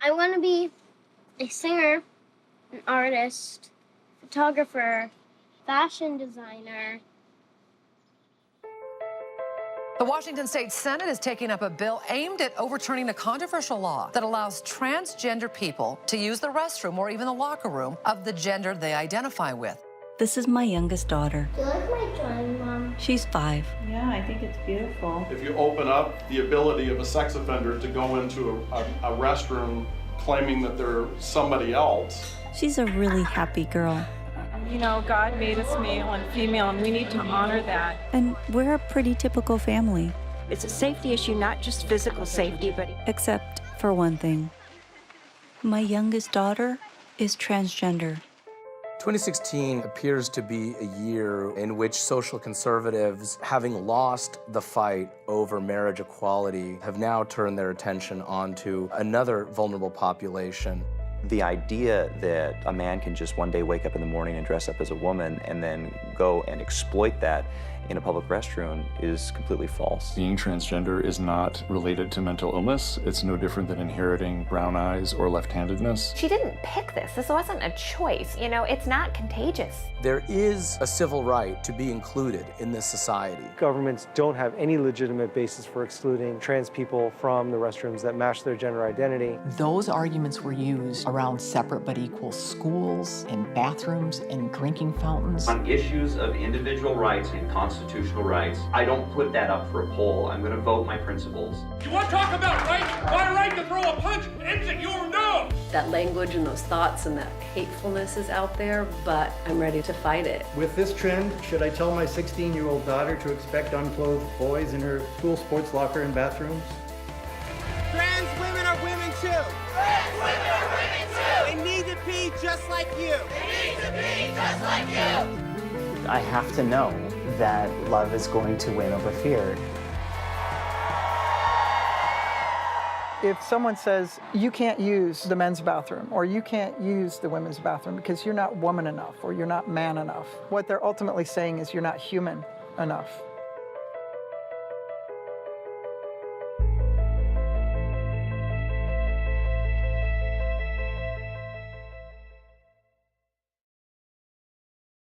I want to be a singer, an artist, photographer, fashion designer. The Washington State Senate is taking up a bill aimed at overturning a controversial law that allows transgender people to use the restroom or even the locker room of the gender they identify with. This is my youngest daughter. Do you like my drawing, Mom? She's 5. Yeah, I think it's beautiful. If you open up the ability of a sex offender to go into a restroom claiming that they're somebody else. She's a really happy girl. You know, God made us male and female, and we need to honor that. And we're a pretty typical family. It's a safety issue, not just physical safety, but... Except for one thing. My youngest daughter is transgender. 2016 appears to be a year in which social conservatives, having lost the fight over marriage equality, have now turned their attention onto another vulnerable population. The idea that a man can just one day wake up in the morning and dress up as a woman and then go and exploit that in a public restroom is completely false. Being transgender is not related to mental illness. It's no different than inheriting brown eyes or left-handedness. She didn't pick this. This wasn't a choice. You know, it's not contagious. There is a civil right to be included in this society. Governments don't have any legitimate basis for excluding trans people from the restrooms that match their gender identity. Those arguments were used around separate but equal schools and bathrooms and drinking fountains. On issues of individual rights and constitutional rights, I don't put that up for a poll. I'm going to vote my principles. You want to talk about rights? My right to throw a punch ends at your nose! That language and those thoughts and that hatefulness is out there, but I'm ready to fight it. With this trend, should I tell my 16-year-old daughter to expect unclothed boys in her school sports locker and bathrooms? Trans women are women too! Trans women are women too! They need to be just like you! They need to be just like you! I have to know that love is going to win over fear. If someone says, you can't use the men's bathroom, or you can't use the women's bathroom because you're not woman enough, or you're not man enough, what they're ultimately saying is you're not human enough.